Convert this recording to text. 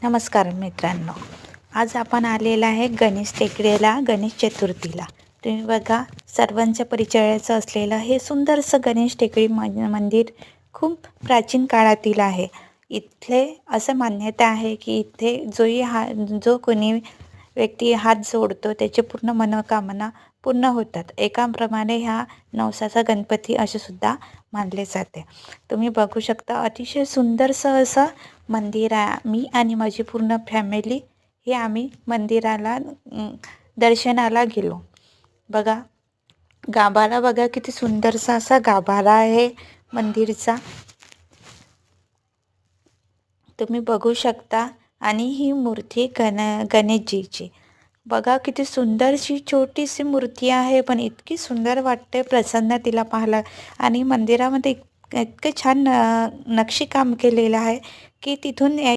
नमस्कार मित्रांनो, आज आपण आलेला आहे गणेश टेकडीला गणेश चतुर्थीला। तुम्ही बघा, सर्वांच्या परिचयाचं असलेलं हे सुंदरसं गणेश टेकडी मंदिर खूप प्राचीन काळातील आहे। इथले असं मान्यता आहे की इथे जो कोणी व्यक्ती हात जोडतो त्याची पूर्ण मनोकामना पूर्ण होतात। एकाप्रमाणे ह्या नवसाचा गणपती असे सुद्धा मानले जाते। तुम्ही बघू शकता, अतिशय सुंदरसं असं मंदिर आहे। मी आणि माझी पूर्ण फॅमिली हे आम्ही मंदिराला दर्शनाला गेलो। बघा, गाभारा बघा, किती सुंदरसा असा गाभारा आहे मंदिरचा, तुम्ही बघू शकता। आणि ही मूर्ती गणेशजीची बघा, किती सुंदरशी छोटीशी मूर्ती आहे, पण इतकी सुंदर वाटते प्रसन्न तिला पाहायला। आणि मंदिरामध्ये इतके छान नक्षीकाम केलेलं आहे की तिथून